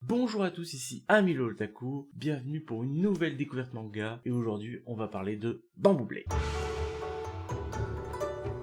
Bonjour à tous, ici Amilo Otaku, bienvenue pour une nouvelle découverte manga, et aujourd'hui on va parler de Bamboo Blade.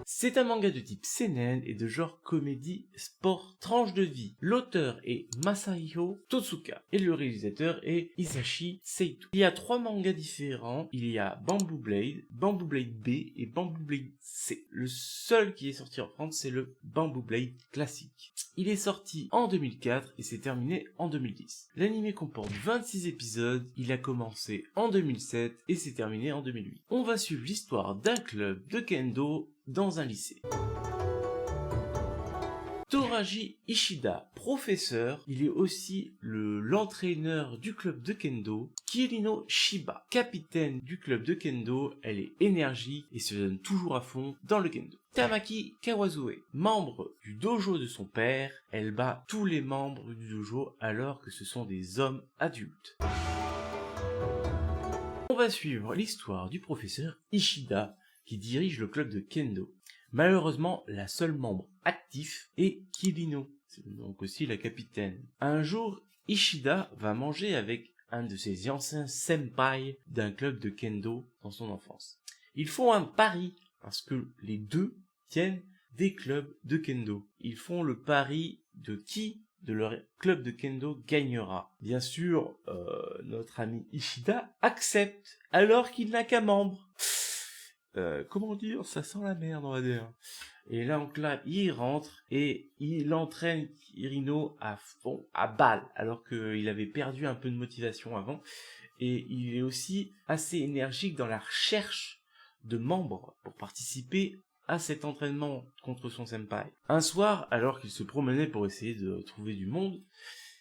C'est un manga de type seinen et de genre comédie, sport, tranche de vie. L'auteur est Masahiro Totsuka et le réalisateur est Hisashi Seitou. Il y a 3 mangas différents, il y a Bamboo Blade B et Bamboo Blade C. Le seul qui est sorti en France, c'est le Bamboo Blade classique. Il est sorti en 2004 et s'est terminé en 2010. L'anime comporte 26 épisodes, il a commencé en 2007 et s'est terminé en 2008. On va suivre l'histoire d'un club de kendo dans un lycée. Toraji Ishida, professeur, il est aussi l'entraîneur du club de kendo. Kirino Shiba, capitaine du club de kendo, elle est énergique et se donne toujours à fond dans le kendo. Tamaki Kawazue, membre du dojo de son père, elle bat tous les membres du dojo alors que ce sont des hommes adultes. On va suivre l'histoire du professeur Ishida qui dirige le club de kendo. Malheureusement, la seule membre actif est Kirino, c'est donc aussi la capitaine. Un jour, Ishida va manger avec un de ses anciens senpai d'un club de kendo dans son enfance. Ils font un pari parce que les deux tiennent des clubs de kendo. Ils font le pari de qui de leur club de kendo gagnera. Bien sûr, notre ami Ishida accepte alors qu'il n'a qu'un membre. Comment dire, ça sent la merde, on va dire. Et là, donc là, il rentre et il entraîne Kirino à fond, à balle, alors qu'il avait perdu un peu de motivation avant. Et il est aussi assez énergique dans la recherche de membres pour participer à cet entraînement contre son senpai. Un soir, alors qu'il se promenait pour essayer de trouver du monde,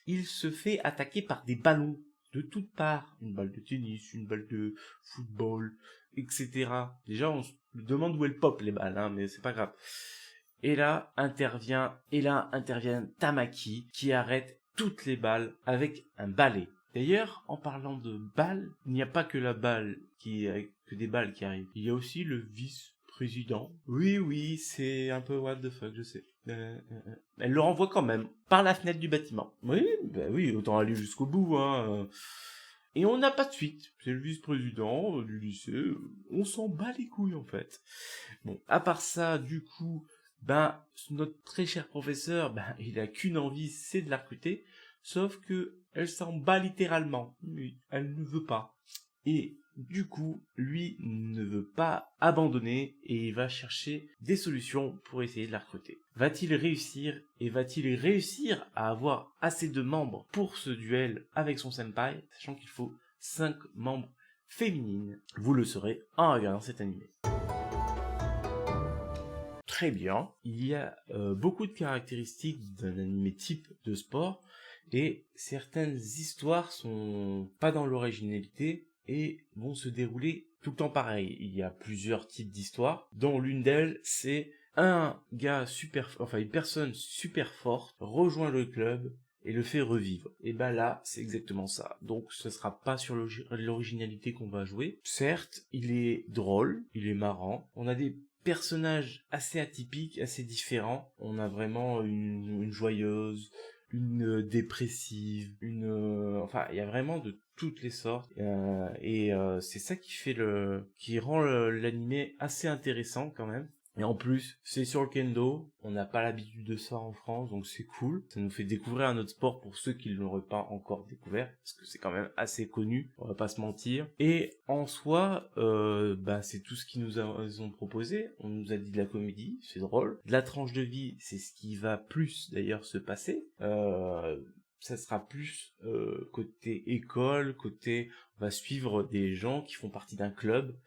il se fait attaquer par des ballons de toutes parts. Une balle de tennis, une balle de football, etc. Déjà, on se demande où elles pop les balles, mais c'est pas grave. Et là intervient Tamaki qui arrête toutes les balles avec un balai. D'ailleurs, en parlant de balles, il n'y a pas que que des balles qui arrivent. Il y a aussi le vice-président. Oui, c'est un peu what the fuck, je sais. Elle le renvoie quand même par la fenêtre du bâtiment. Oui, autant aller jusqu'au bout, Et on n'a pas de suite. C'est le vice-président du lycée. On s'en bat les couilles, en fait. Bon, à part ça, du coup, notre très cher professeur, il a qu'une envie, c'est de la recruter. Sauf que elle s'en bat littéralement. Oui, elle ne veut pas. Et du coup, lui ne veut pas abandonner et il va chercher des solutions pour essayer de la recruter. Va-t-il réussir à avoir assez de membres pour ce duel avec son senpai, sachant qu'il faut 5 membres féminines? Vous le saurez en regardant cet animé. Très bien, il y a beaucoup de caractéristiques d'un animé type de sport et certaines histoires sont pas dans l'originalité et vont se dérouler tout le temps pareil. Il y a plusieurs types d'histoires, dont l'une d'elles, c'est une personne super forte rejoint le club et le fait revivre. Et là, c'est exactement ça. Donc, ce sera pas sur l'originalité qu'on va jouer. Certes, il est drôle, il est marrant. On a des personnages assez atypiques, assez différents. On a vraiment une joyeuse, une dépressive, il y a vraiment de toutes les sortes et c'est ça qui rend l'animé assez intéressant quand même. Et en plus, c'est sur le kendo, on n'a pas l'habitude de ça en France, donc c'est cool. Ça nous fait découvrir un autre sport pour ceux qui ne l'auraient pas encore découvert, parce que c'est quand même assez connu, on va pas se mentir. Et en soi, c'est tout ce qu'ils nous ont proposé. On nous a dit de la comédie, c'est drôle. De la tranche de vie, c'est ce qui va plus d'ailleurs se passer. Ça sera plus côté école, on va suivre des gens qui font partie d'un club,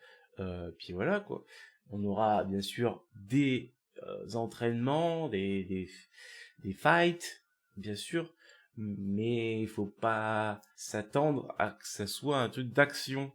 puis voilà quoi. On aura bien sûr des entraînements, des fights, bien sûr, mais il faut pas s'attendre à que ça soit un truc d'action.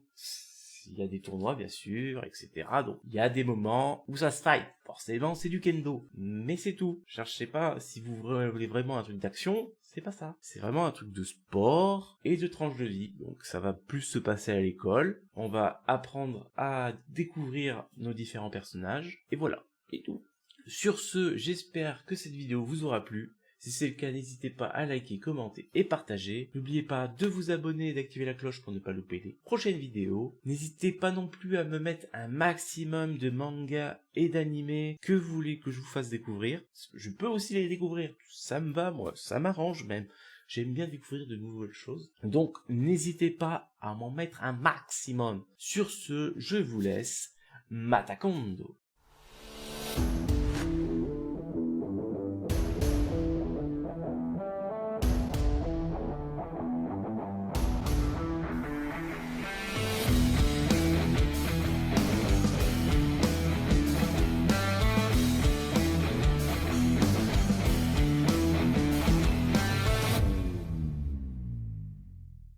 Il y a des tournois, bien sûr, etc. Donc, il y a des moments où ça se fight. Forcément, c'est du kendo. Mais c'est tout. Cherchez pas, si vous voulez vraiment un truc d'action, c'est pas ça. C'est vraiment un truc de sport et de tranche de vie. Donc, ça va plus se passer à l'école. On va apprendre à découvrir nos différents personnages. Et voilà. Et tout. Sur ce, j'espère que cette vidéo vous aura plu. Si c'est le cas, n'hésitez pas à liker, commenter et partager. N'oubliez pas de vous abonner et d'activer la cloche pour ne pas louper les prochaines vidéos. N'hésitez pas non plus à me mettre un maximum de mangas et d'animés que vous voulez que je vous fasse découvrir. Je peux aussi les découvrir. Ça me va, moi. Ça m'arrange même. J'aime bien découvrir de nouvelles choses. Donc, n'hésitez pas à m'en mettre un maximum. Sur ce, je vous laisse. Matakondo.